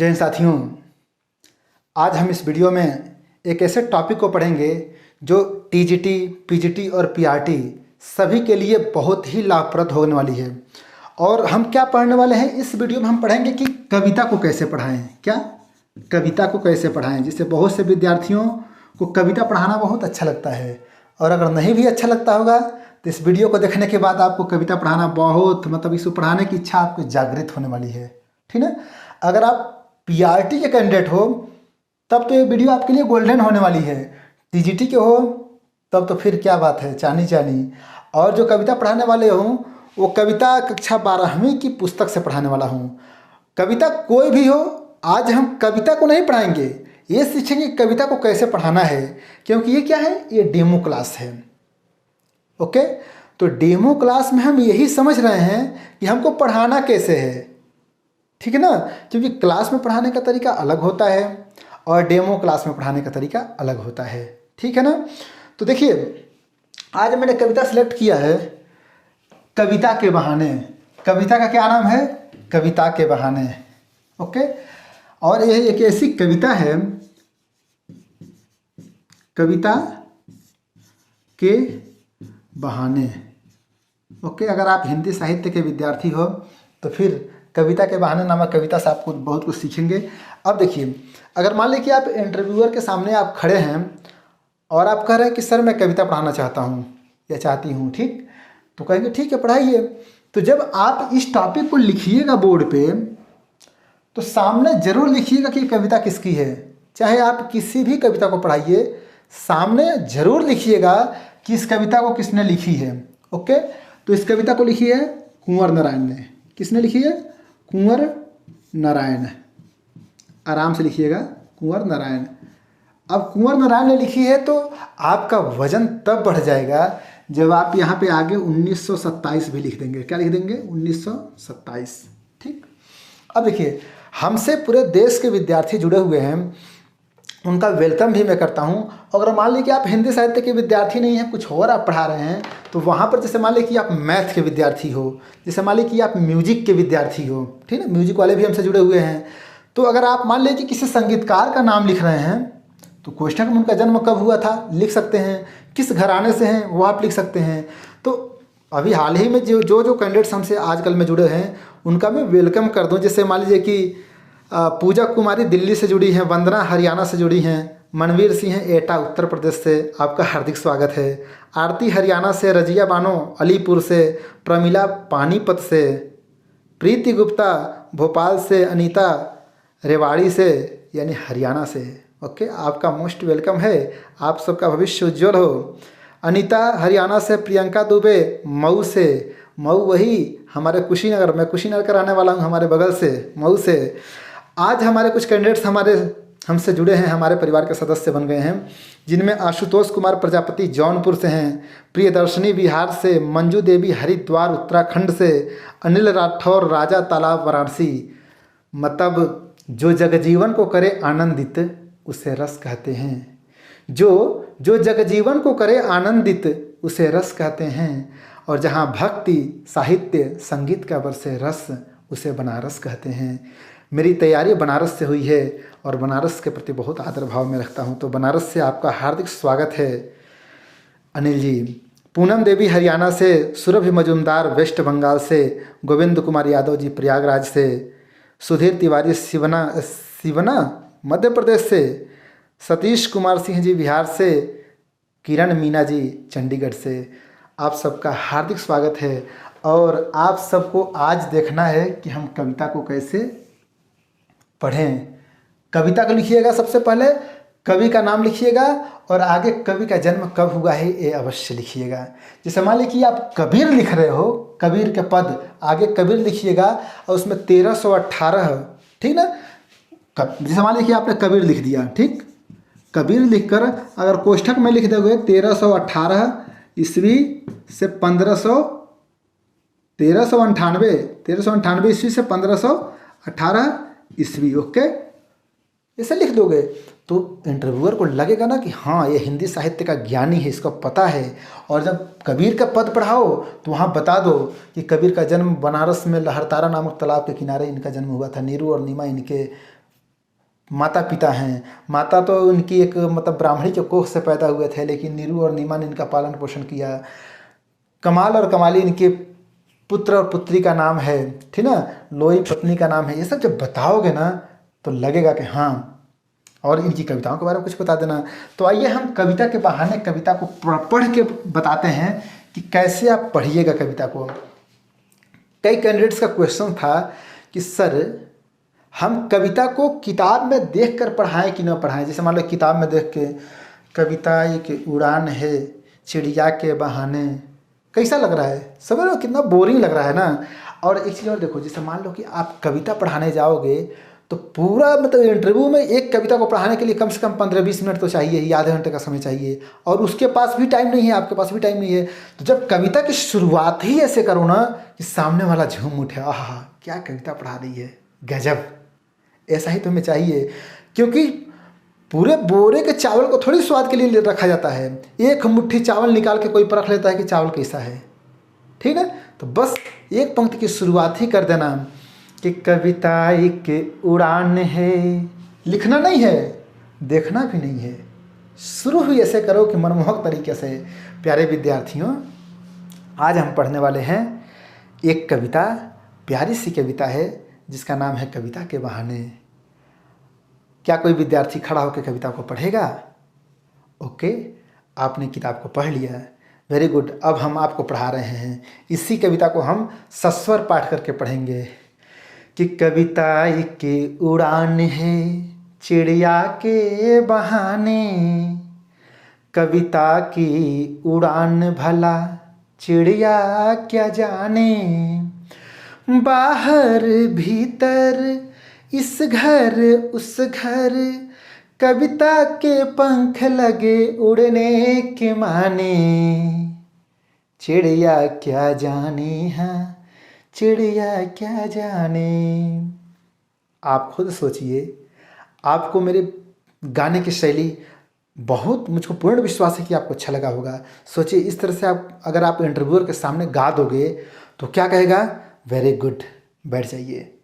जय हिंद साथियों। आज हम इस वीडियो में एक ऐसे टॉपिक को पढ़ेंगे जो टीजीटी, पीजीटी और पीआरटी सभी के लिए बहुत ही लाभप्रद होने वाली है। और हम क्या पढ़ने वाले हैं इस वीडियो में, हम पढ़ेंगे कि कविता को कैसे पढ़ाएं। क्या कविता को कैसे पढ़ाएं, जिससे बहुत से विद्यार्थियों को कविता पढ़ाना बहुत अच्छा लगता है। और अगर नहीं भी अच्छा लगता होगा तो इस वीडियो को देखने के बाद आपको कविता पढ़ाना बहुत इसको पढ़ाने की इच्छा आपको जागृत होने वाली है। ठीक है। अगर आप पीआरटी के कैंडिडेट हो तब तो ये वीडियो आपके लिए गोल्डन होने वाली है। टीजीटी के हो तब तो फिर क्या बात है, चानी चानी। और जो कविता पढ़ाने वाले हों वो कविता कक्षा 12वीं की पुस्तक से पढ़ाने वाला हूँ। कविता कोई भी हो, आज हम कविता को नहीं पढ़ाएंगे, ये सीखेंगे कविता को कैसे पढ़ाना है। क्योंकि ये क्या है, ये डेमो क्लास है। ओके, तो डेमो क्लास में हम यही समझ रहे हैं कि हमको पढ़ाना कैसे है। ठीक है ना, क्योंकि क्लास में पढ़ाने का तरीका अलग होता है और डेमो क्लास में पढ़ाने का तरीका अलग होता है। ठीक है ना। तो देखिए, आज मैंने कविता सेलेक्ट किया है कविता के बहाने। कविता का क्या नाम है, कविता के बहाने। ओके, और यह एक ऐसी कविता है, कविता के बहाने। ओके, अगर आप हिंदी साहित्य के विद्यार्थी हो तो फिर कविता के बहाने नामक कविता से आपको बहुत कुछ सीखेंगे। अब देखिए, अगर मान लीजिए कि आप इंटरव्यूअर के सामने आप खड़े हैं और आप कह रहे हैं कि सर मैं कविता पढ़ाना चाहता हूँ या चाहती हूँ, ठीक, तो कहेंगे ठीक है पढ़ाइए। तो जब आप इस टॉपिक को लिखिएगा बोर्ड पे तो सामने जरूर लिखिएगा कि कविता किसकी है। चाहे आप किसी भी कविता को पढ़ाइए, सामने जरूर लिखिएगा कि इस कविता को किसने लिखी है। ओके, तो इस कविता को लिखी है कुंवर नारायण ने। किसने लिखी है, कुंवर नारायण। आराम से लिखिएगा, कुंवर नारायण। अब कुंवर नारायण ने लिखी है तो आपका वजन तब बढ़ जाएगा जब आप यहाँ पे आगे 1927 भी लिख देंगे। क्या लिख देंगे, 1927। ठीक। अब देखिए, हमसे पूरे देश के विद्यार्थी जुड़े हुए हैं, उनका वेलकम भी मैं करता हूँ। अगर मान लीजिए कि आप हिंदी साहित्य के विद्यार्थी नहीं हैं, कुछ और आप पढ़ा रहे हैं, तो वहाँ पर जैसे मान लीजिए कि आप मैथ के विद्यार्थी हो, जैसे मान लीजिए कि आप म्यूजिक के विद्यार्थी हो, ठीक है, म्यूजिक वाले भी हमसे जुड़े हुए हैं। तो अगर आप मान लीजिए किसी संगीतकार का नाम लिख रहे हैं तो क्वेश्चन में उनका जन्म कब हुआ था लिख सकते हैं, किस घराने से हैं वो आप लिख सकते हैं। तो अभी हाल ही में जो कैंडिडेट्स हमसे आजकल में जुड़े हैं उनका मैं वेलकम कर दूं। जैसे मान लीजिए कि पूजा कुमारी दिल्ली से जुड़ी हैं, वंदना हरियाणा से जुड़ी हैं, मनवीर सिंह एटा उत्तर प्रदेश से, आपका हार्दिक स्वागत है। आरती हरियाणा से, रजिया बानो अलीपुर से, प्रमिला पानीपत से, प्रीति गुप्ता भोपाल से, अनीता रेवाड़ी से यानी हरियाणा से। ओके, आपका मोस्ट वेलकम है, आप सबका भविष्य उज्ज्वल हो। अनीता हरियाणा से, प्रियंका दुबे मऊ से, मऊ वही हमारे कुशीनगर, मैं कुशीनगर का रहने वाला हूँ, हमारे बगल से मऊ से। आज हमारे कुछ कैंडिडेट्स हमसे जुड़े हैं, हमारे परिवार के सदस्य बन गए हैं, जिनमें आशुतोष कुमार प्रजापति जौनपुर से हैं, प्रियदर्शनी बिहार से, मंजू देवी हरिद्वार उत्तराखंड से, अनिल राठौर राजा तालाब वाराणसी। मतलब जो जगजीवन को करे आनंदित उसे रस कहते हैं। जो जगजीवन को करे आनंदित उसे रस कहते हैं। और जहाँ भक्ति साहित्य संगीत का बरसे रस उसे बनारस कहते हैं। मेरी तैयारी बनारस से हुई है और बनारस के प्रति बहुत आदर भाव में रखता हूँ, तो बनारस से आपका हार्दिक स्वागत है अनिल जी। पूनम देवी हरियाणा से, सुरभि मजुमदार वेस्ट बंगाल से, गोविंद कुमार यादव जी प्रयागराज से, सुधीर तिवारी सिवना मध्य प्रदेश से, सतीश कुमार सिंह जी बिहार से, किरण मीना जी चंडीगढ़ से। आप सबका हार्दिक स्वागत है। और आप सबको आज देखना है कि हम कविता को कैसे पढ़ें। कविता को लिखिएगा, सबसे पहले कवि का नाम लिखिएगा और आगे कवि का जन्म कब हुआ है ये अवश्य लिखिएगा। जैसे मान लीजिए कि आप कबीर लिख रहे हो, कबीर के पद आगे कबीर लिखिएगा और उसमें 1318, ठीक ना। जैसे मान लीजिए कि आपने कबीर लिख दिया, ठीक, कबीर लिखकर अगर कोष्ठक में लिख दोगे 1318 ईस्वी से 1398 ईस्वी से 1518 ईस्वी। ओके, ऐसे लिख दोगे तो इंटरव्यूअर को लगेगा ना कि हाँ ये हिंदी साहित्य का ज्ञानी है, इसको पता है। और जब कबीर का पद पढ़ाओ तो वहाँ बता दो कि कबीर का जन्म बनारस में लहरतारा नामक तालाब के किनारे इनका जन्म हुआ था। नीरू और नीमा इनके माता पिता हैं। माता तो उनकी एक मतलब ब्राह्मणी के कोख से पैदा हुए थे, लेकिन नीरू और नीमा ने इनका पालन पोषण किया। कमाल और कमाली इनके पुत्र और पुत्री का नाम है, ठीक ना, लोई पत्नी का नाम है। ये सब जब बताओगे ना तो लगेगा कि हाँ, और इनकी कविताओं के बारे में कुछ बता देना। तो आइए हम कविता के बहाने कविता को पढ़ के बताते हैं कि कैसे आप पढ़िएगा कविता को। कई कैंडिडेट्स का क्वेश्चन था कि सर हम कविता को किताब में देख कर पढ़ाएं कि न पढ़ाएं। जैसे मान लो किताब में देख के कविता एक उड़ान है चिड़िया के बहाने, कैसा लग रहा है, समझ लो कितना बोरिंग लग रहा है ना। और एक चीज़ और देखो, जैसे मान लो कि आप कविता पढ़ाने जाओगे तो पूरा मतलब इंटरव्यू में एक कविता को पढ़ाने के लिए कम से कम 15-20 मिनट तो चाहिए ही, आधे घंटे का समय चाहिए, और उसके पास भी टाइम नहीं है, आपके पास भी टाइम नहीं है। तो जब कविता की शुरुआत ही ऐसे करो ना कि सामने वाला झूम उठे, आहा क्या कविता पढ़ा रही है, गजब, ऐसा ही तो हमें चाहिए। क्योंकि पूरे बोरे के चावल को थोड़ी स्वाद के लिए रखा जाता है, एक मुट्ठी चावल निकाल के कोई परख लेता है कि चावल कैसा है, ठीक है। तो बस एक पंक्ति की शुरुआत ही कर देना कि कविता एक उड़ान है। लिखना नहीं है, देखना भी नहीं है, शुरू ही ऐसे करो कि मनमोहक तरीके से। प्यारे विद्यार्थियों, आज हम पढ़ने वाले हैं एक कविता, प्यारी सी कविता है जिसका नाम है कविता के बहाने। क्या कोई विद्यार्थी खड़ा होकर कविता को पढ़ेगा? ओके, आपने किताब को पढ़ लिया, वेरी गुड। अब हम आपको पढ़ा रहे हैं, इसी कविता को हम सस्वर पाठ करके पढ़ेंगे कि कविता के उड़ान है चिड़िया के बहाने, कविता की उड़ान भला चिड़िया क्या जाने, बाहर भीतर इस घर उस घर, कविता के पंख लगे उड़ने के माने, चिड़िया क्या जाने, हाँ चिड़िया क्या जाने। आप खुद सोचिए, आपको मेरे गाने की शैली बहुत, मुझको पूर्ण विश्वास है कि आपको अच्छा लगा होगा। सोचिए इस तरह से आप अगर आप इंटरव्यूअर के सामने गा दोगे तो क्या कहेगा, वेरी गुड, बैठ जाइए।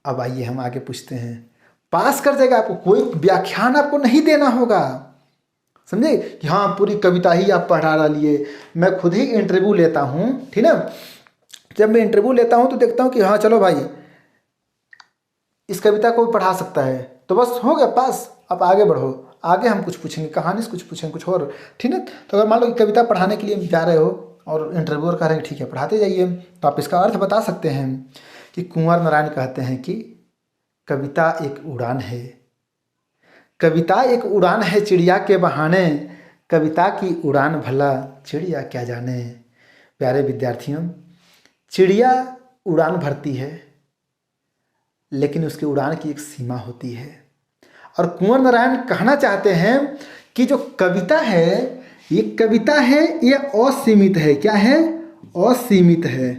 अब आइए हम आगे पूछते हैं, पास कर देगा आपको, कोई व्याख्यान आपको नहीं देना होगा, समझे कि हाँ पूरी कविता ही आप पढ़ा डालिए। मैं खुद ही इंटरव्यू लेता हूँ, ठीक है। जब मैं इंटरव्यू लेता हूँ तो देखता हूँ कि हाँ चलो भाई इस कविता को पढ़ा सकता है, तो बस हो गया पास, अब आगे बढ़ो, आगे हम कुछ पूछेंगे, कहानी से कुछ पूछेंगे, कुछ और, ठीक है। तो अगर मान लो कि कविता पढ़ाने के लिए जा रहे हो और इंटरव्यूअर कह रहे हैं ठीक है पढ़ाते जाइए, तो आप इसका अर्थ बता सकते हैं कि कुंवर नारायण कहते हैं कि कविता एक उड़ान है, कविता एक उड़ान है चिड़िया के बहाने, कविता की उड़ान भला चिड़िया क्या जाने। प्यारे विद्यार्थियों, चिड़िया उड़ान भरती है, लेकिन उसकी उड़ान की एक सीमा होती है। और कुंवर नारायण कहना चाहते हैं कि जो कविता है, ये कविता है, ये असीमित है। क्या है? असीमित है,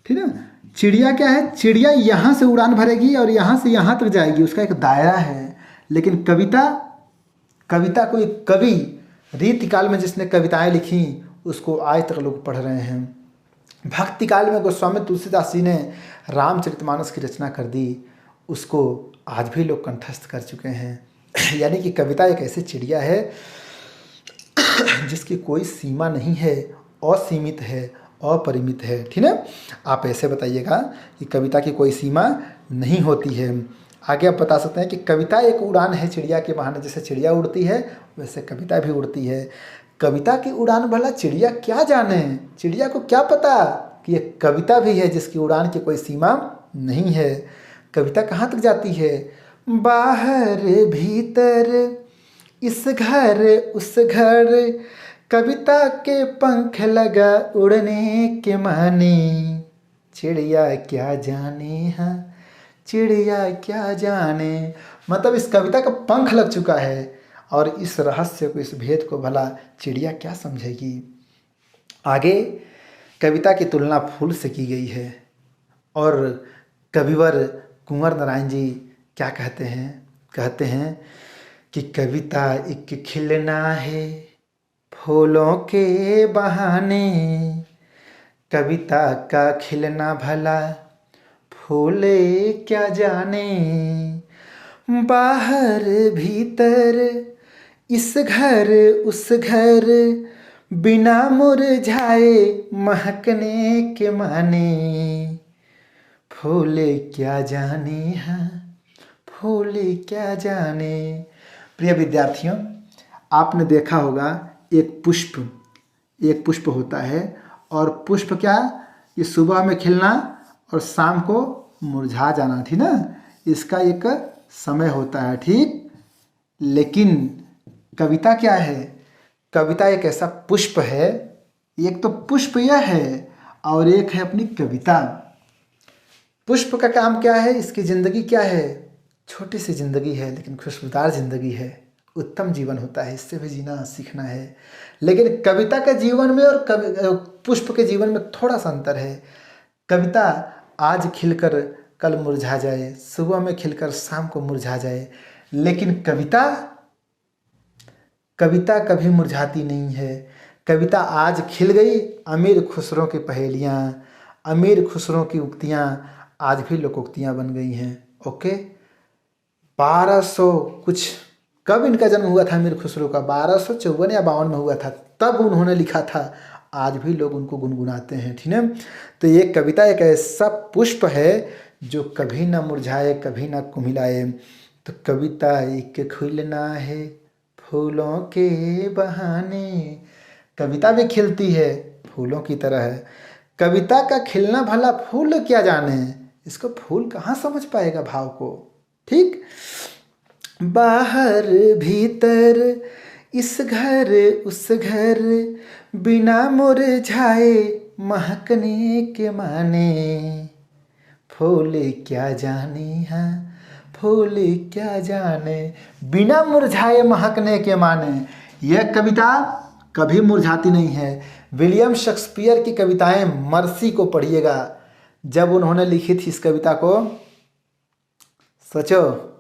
ठीक है। चिड़िया क्या है? चिड़िया यहाँ से उड़ान भरेगी और यहाँ से यहाँ तक जाएगी, उसका एक दायरा है। लेकिन कविता, कविता को एक कवि रीतिकाल में जिसने कविताएं लिखी उसको आज तक लोग पढ़ रहे हैं। भक्ति काल में गोस्वामी तुलसीदास जी ने रामचरितमानस की रचना कर दी, उसको आज भी लोग कंठस्थ कर चुके हैं। यानी कि कविता एक ऐसी चिड़िया है जिसकी कोई सीमा नहीं है, असीमित है, अपरिमित है, ठीक है। आप ऐसे बताइएगा कि कविता की कोई सीमा नहीं होती है। आगे आप बता सकते हैं कि कविता एक उड़ान है चिड़िया के बहाने, जैसे चिड़िया उड़ती है वैसे कविता भी उड़ती है। कविता की उड़ान भला चिड़िया क्या जाने, चिड़िया को क्या पता कि ये कविता भी है जिसकी उड़ान की कोई सीमा नहीं है। कविता कहाँ तक जाती है? बाहर भीतर इस घर उस घर, कविता के पंख लगा उड़ने के माने, चिड़िया क्या जाने, हाँ चिड़िया क्या जाने। मतलब इस कविता का पंख लग चुका है और इस रहस्य को, इस भेद को भला चिड़िया क्या समझेगी। आगे कविता की तुलना फूल से की गई है और कविवर कुंवर नारायण जी क्या कहते हैं? कहते हैं कि कविता एक खिलना है फूलों के बहाने, कविता का खिलना भला फूले क्या जाने, बाहर भीतर इस घर उस घर, बिना मुरझाए महकने के माने, फूल क्या जाने हाँ फूल क्या जाने। प्रिय विद्यार्थियों, आपने देखा होगा एक पुष्प होता है, और पुष्प क्या, ये सुबह में खिलना और शाम को मुरझा जाना, ठीक ना, इसका एक समय होता है, ठीक। लेकिन कविता क्या है, कविता एक ऐसा पुष्प है, एक तो पुष्प यह है और एक है अपनी कविता। पुष्प का काम क्या है, इसकी ज़िंदगी क्या है, छोटी सी ज़िंदगी है लेकिन खुशबूदार ज़िंदगी है, उत्तम जीवन होता है, इससे भी जीना सीखना है। लेकिन कविता के जीवन में और पुष्प के जीवन में थोड़ा सा अंतर है। कविता आज खिलकर कल मुरझा जाए, सुबह में खिलकर शाम को मुरझा जाए, लेकिन कविता कभी मुरझाती नहीं है। कविता आज खिल गई, अमीर खुसरों की पहेलियाँ, अमीर खुसरों की उक्तियाँ आज भी लोकोक्तियाँ बन गई हैं। ओके, 1200 कुछ, कब इनका जन्म हुआ था अमीर खुसरो का, 1254 या 52 में हुआ था, तब उन्होंने लिखा था, आज भी लोग उनको गुनगुनाते हैं, ठीक है। तो ये कविता एक ऐसा पुष्प है जो कभी ना मुरझाए कभी ना कुम्हिलाए। तो कविता एक खिलना है फूलों के बहाने, कविता भी खिलती है फूलों की तरह है। कविता का खिलना भला फूल क्या जाने, इसको फूल कहाँ समझ पाएगा भाव को, ठीक। बाहर भीतर इस घर उस घर, बिना मुरझाए महकने के माने, फूल क्या जाने हाँ फूल क्या जाने, बिना मुरझाए महकने के माने। यह कविता कभी मुरझाती नहीं है। विलियम शेक्सपियर की कविताएं मर्सी को पढ़िएगा, जब उन्होंने लिखी थी इस कविता को, सोचो,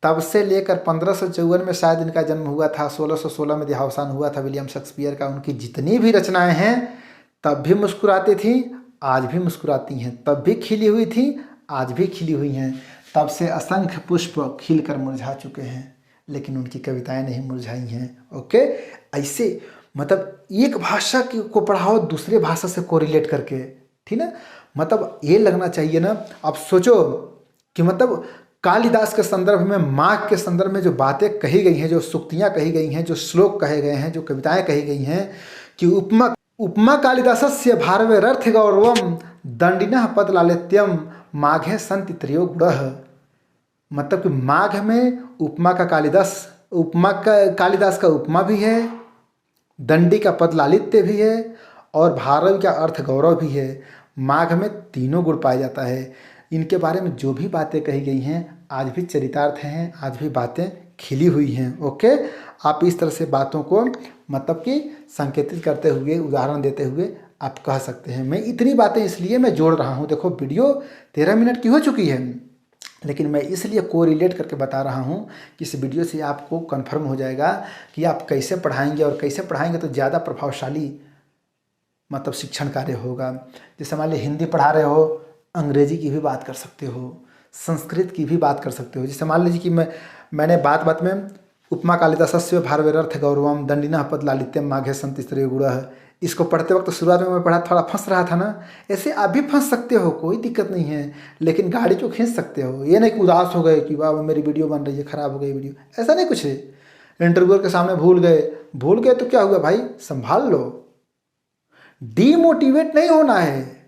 तब से लेकर 1554 में शायद इनका जन्म हुआ था, 1616 में देहावसान हुआ था विलियम शेक्सपियर का। उनकी जितनी भी रचनाएं हैं तब भी मुस्कुराती थी, आज भी मुस्कुराती हैं, तब भी खिली हुई थी, आज भी खिली हुई हैं। तब से असंख्य पुष्प खिलकर मुरझा चुके हैं, लेकिन उनकी कविताएं नहीं मुरझाई हैं। ओके, ऐसे मतलब एक भाषा को पढ़ाओ दूसरे भाषा से कोरिलेट करके, ठीक ना, मतलब ये लगना चाहिए ना। आप सोचो कि मतलब कालिदास के संदर्भ में, माघ के संदर्भ में जो बातें कही गई हैं, जो सूक्तियाँ कही गई हैं, जो श्लोक कहे गए हैं, जो कविताएं कही गई हैं, कि उपमा कालिदासस्य भारवेरर्थ गौरवम दंडिनः पदलालित्यम माघे संति त्रयो गुणः। मतलब कि माघ में उपमा का कालिदास का उपमा भी है, दंडी का पद लालित्य भी है, और भारव का अर्थ गौरव भी है। माघ में तीनों गुण पाया जाता है। इनके बारे में जो भी बातें कही गई हैं आज भी चरितार्थ हैं, आज भी बातें खिली हुई हैं। ओके, आप इस तरह से बातों को मतलब कि संकेतित करते हुए, उदाहरण देते हुए आप कह सकते हैं। मैं इतनी बातें इसलिए मैं जोड़ रहा हूँ, देखो वीडियो 13 मिनट की हो चुकी है, लेकिन मैं इसलिए कोरिलेट करके बता रहा हूँ कि इस वीडियो से आपको कन्फर्म हो जाएगा कि आप कैसे पढ़ाएंगे, और कैसे पढ़ाएंगे तो ज़्यादा प्रभावशाली मतलब शिक्षण कार्य होगा। जैसे मान लीजिए हिंदी पढ़ा रहे हो, अंग्रेजी की भी बात कर सकते हो, संस्कृत की भी बात कर सकते हो। जैसे मान लीजिए कि मैंने बात में उपमा कालिदासस्य भारवेरर्थ गौरवम दंडिनः पद लालित्यम माघे संति त्रयो गुणः, इसको पढ़ते वक्त शुरुआत में मैं पढ़ा थोड़ा फंस रहा था ना, ऐसे आप भी फंस सकते हो, कोई दिक्कत नहीं है, लेकिन गाड़ी को खींच सकते हो। ये नहीं कि उदास हो गए कि वाह मेरी वीडियो बन रही है, ख़राब हो गई वीडियो, ऐसा नहीं कुछ है। इंटरव्यूअर के सामने भूल गए तो क्या हुआ भाई, संभाल लो, डीमोटिवेट नहीं होना है।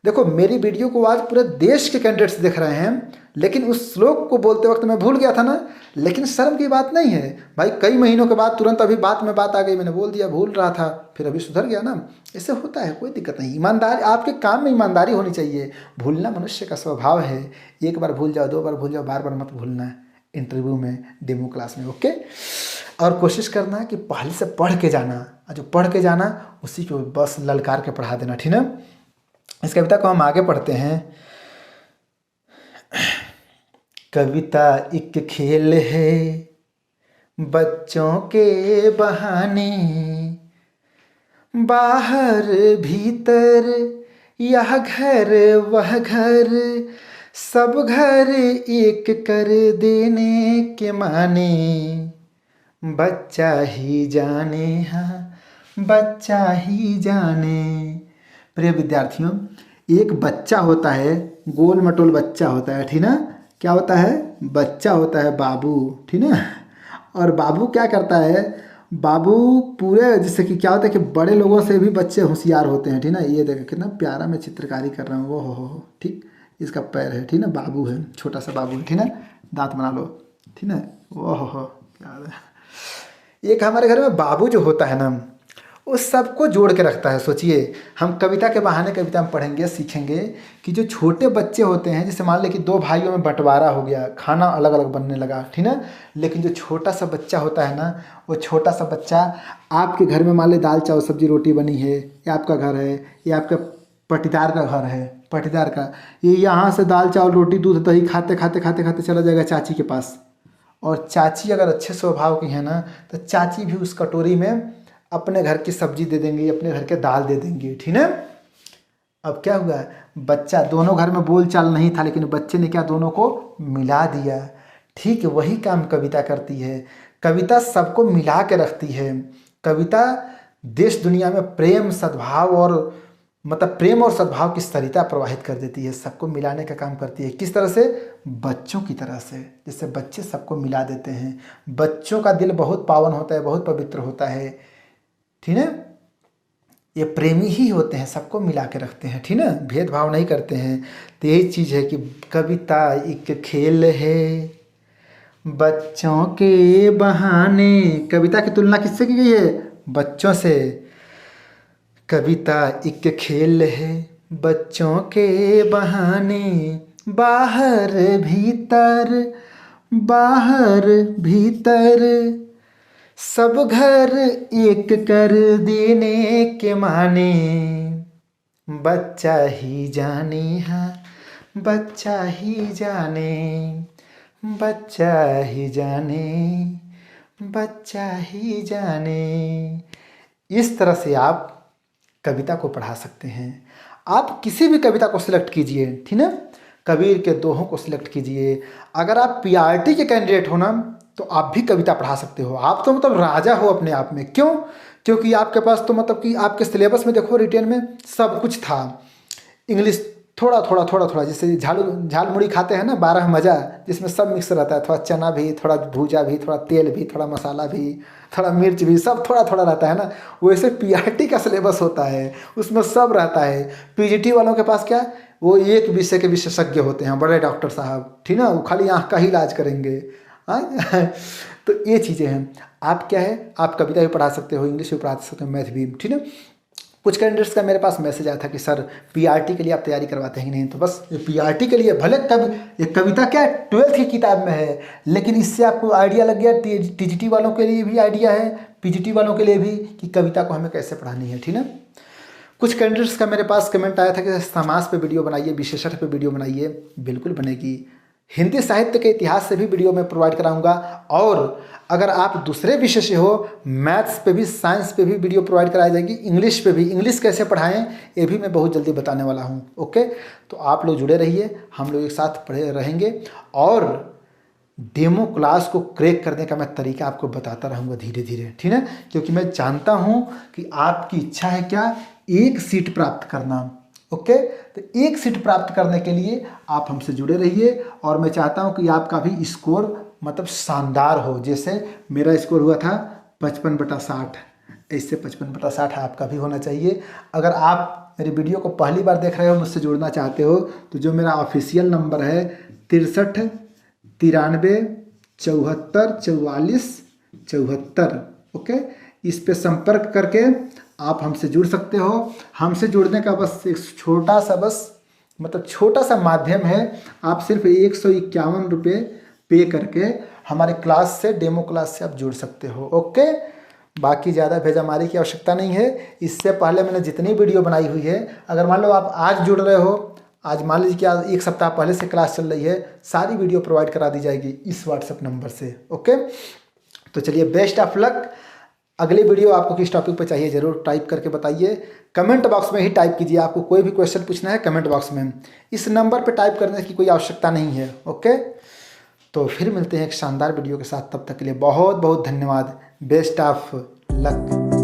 देखो मेरी वीडियो को आज पूरे देश के कैंडिडेट्स देख रहे हैं, लेकिन उस श्लोक को बोलते वक्त मैं भूल गया था ना, लेकिन शर्म की बात नहीं है भाई। कई महीनों के बाद तुरंत अभी बात में बात आ गई, मैंने बोल दिया, भूल रहा था, फिर अभी सुधर गया ना, ऐसे होता है, कोई दिक्कत नहीं। ईमानदारी, आपके काम में ईमानदारी होनी चाहिए। भूलना मनुष्य का स्वभाव है, एक बार भूल जाओ, 2 बार भूल जाओ, बार बार मत भूलना इंटरव्यू में, डेमो क्लास में। ओके, और कोशिश करना है कि पहले से पढ़ के जाना, जो पढ़ के जाना उसी को बस ललकार के पढ़ा देना, ठीक है। इस कविता को हम आगे पढ़ते हैं। कविता एक खेल है बच्चों के बहाने, बाहर भीतर यह घर वह घर, सब घर एक कर देने के माने, बच्चा ही जाने, हाँ बच्चा ही जाने। प्रिय विद्यार्थियों, एक बच्चा होता है, गोल मटोल बच्चा होता है, ठीक ना। क्या होता है? बच्चा होता है बाबू, ठीक ना। और बाबू क्या करता है? बाबू पूरे, जैसे कि क्या होता है कि बड़े लोगों से भी बच्चे होशियार होते हैं, ठीक ना। ये देखो कितना प्यारा मैं चित्रकारी कर रहा हूँ, वो हो ठीक। इसका पैर है, ठीक ना, बाबू है, छोटा सा बाबू है, ठीक ना। दांत बना लो, ठीक ना। वो हो क्या है। एक हमारे घर में बाबू जो होता है ना, उस सबको जोड़ के रखता है। सोचिए, हम कविता के बहाने कविता में पढ़ेंगे, सीखेंगे कि जो छोटे बच्चे होते हैं, जैसे मान लें कि दो भाइयों में बंटवारा हो गया, खाना अलग अलग बनने लगा, ठीक ना। लेकिन जो छोटा सा बच्चा होता है ना, वो छोटा सा बच्चा आपके घर में मान ले दाल चावल सब्जी रोटी बनी है, ये आपका घर है, ये आपका पटीदार का घर है, पटीदार का, ये यहाँ से दाल चावल रोटी दूध दही खाते खाते खाते खाते चला जाएगा चाची के पास। और चाची अगर अच्छे स्वभाव की है ना, तो चाची भी उस कटोरी में अपने घर की सब्जी दे देंगी, अपने घर के दाल दे देंगी, ठीक है। अब क्या हुआ? बच्चा, दोनों घर में बोल चाल नहीं था, लेकिन बच्चे ने क्या, दोनों को मिला दिया। ठीक वही काम कविता करती है। कविता सबको मिला के रखती है। कविता देश दुनिया में प्रेम सद्भाव और प्रेम और सद्भाव की सरिता प्रवाहित कर देती है, सबको मिलाने का काम करती है। किस तरह से? बच्चों की तरह से, जैसे बच्चे सबको मिला देते हैं। बच्चों का दिल बहुत पावन होता है, बहुत पवित्र होता है, ठीक है। ये प्रेमी ही होते हैं, सबको मिला के रखते हैं, ठीक ना, भेदभाव नहीं करते हैं। तो यही चीज़ है कि कविता एक खेल है बच्चों के बहाने। कविता की तुलना किससे की गई है? बच्चों से। कविता एक खेल है बच्चों के बहाने, बाहर भीतर, बाहर भीतर, सब घर एक कर देने के माने, बच्चा ही जाने, हाँ बच्चा ही जाने, बच्चा ही जाने, बच्चा ही जाने। इस तरह से आप कविता को पढ़ा सकते हैं। आप किसी भी कविता को सिलेक्ट कीजिए, ठीक ना। कबीर के दोहों को सिलेक्ट कीजिए। अगर आप पीआरटी के कैंडिडेट हो ना, तो आप भी कविता पढ़ा सकते हो। आप तो राजा हो अपने आप में। क्यों? क्योंकि आपके पास तो कि आपके सिलेबस में देखो, रिटेन में सब कुछ था। इंग्लिश थोड़ा थोड़ा थोड़ा थोड़ा, जैसे झाल मुड़ी खाते हैं ना, 12 मज़ा, जिसमें सब मिक्स रहता है। थोड़ा चना भी, थोड़ा भूजा भी, थोड़ा तेल भी, थोड़ा मसाला भी, थोड़ा मिर्च भी, सब थोड़ा थोड़ा रहता है ना। वैसे पीआरटी का सिलेबस होता है, उसमें सब रहता है। पीजीटी वालों के पास क्या, वो एक विषय के विशेषज्ञ होते हैं, बड़े डॉक्टर साहब, ठीक ना। वो खाली आँख का ही इलाज करेंगे। तो ये चीज़ें हैं। आप क्या है, आप कविता भी पढ़ा सकते हो, इंग्लिश भी पढ़ा सकते हो, मैथ भी, ठीक है। कुछ कैंडिडेट्स का मेरे पास मैसेज आया था कि सर पीआरटी के लिए आप तैयारी करवाते हैं कि नहीं। तो बस ये पीआरटी के लिए भले ये कविता क्या है, 12th की किताब में है, लेकिन इससे आपको आइडिया लग गया। टीजीटी वालों के लिए भी आइडिया है, पीजीटी वालों के लिए भी, कि कविता को हमें कैसे पढ़ानी है, ठीक है। कुछ कैंडिडेट्स का मेरे पास कमेंट आया था कि समाज पे वीडियो बनाइए, विशेषण पे वीडियो बनाइए। बिल्कुल बनेगी। हिंदी साहित्य के इतिहास से भी वीडियो मैं प्रोवाइड कराऊंगा। और अगर आप दूसरे विषय से हो, मैथ्स पे भी, साइंस पे भी वीडियो प्रोवाइड कराई जाएगी। इंग्लिश पे भी, इंग्लिश कैसे पढ़ाएं ये भी मैं बहुत जल्दी बताने वाला हूं। ओके, तो आप लोग जुड़े रहिए, हम लोग एक साथ पढ़े रहेंगे। और डेमो क्लास को क्रैक करने का मैं तरीका आपको बताता रहूँगा धीरे धीरे, ठीक है। क्योंकि मैं जानता हूँ कि आपकी इच्छा है क्या, एक सीट प्राप्त करना। ओके, तो एक सीट प्राप्त करने के लिए आप हमसे जुड़े रहिए। और मैं चाहता हूं कि आपका भी स्कोर शानदार हो। जैसे मेरा स्कोर हुआ था 55/60, ऐसे 55/60 आपका भी होना चाहिए। अगर आप मेरी वीडियो को पहली बार देख रहे हो, मुझसे जुड़ना चाहते हो, तो जो मेरा ऑफिशियल नंबर है 63 93 74 44 74, ओके, इस पे संपर्क करके आप हमसे जुड़ सकते हो। हमसे जुड़ने का बस एक छोटा सा छोटा सा माध्यम है। आप सिर्फ 151 रुपये पे करके हमारे क्लास से, डेमो क्लास से आप जुड़ सकते हो। ओके, बाकी ज़्यादा भेजामारी की आवश्यकता नहीं है। इससे पहले मैंने जितनी वीडियो बनाई हुई है, अगर मान लो आप आज जुड़ रहे हो, आज मान लीजिए कि आज 1 सप्ताह पहले से क्लास चल रही है, सारी वीडियो प्रोवाइड करा दी जाएगी इस व्हाट्सएप नंबर से। ओके, तो चलिए, बेस्ट ऑफ लक। अगली वीडियो आपको किस टॉपिक पर चाहिए ज़रूर टाइप करके बताइए। कमेंट बॉक्स में ही टाइप कीजिए, आपको कोई भी क्वेश्चन पूछना है कमेंट बॉक्स में, इस नंबर पर टाइप करने की कोई आवश्यकता नहीं है। ओके, तो फिर मिलते हैं एक शानदार वीडियो के साथ, तब तक के लिए बहुत बहुत धन्यवाद। Best of luck.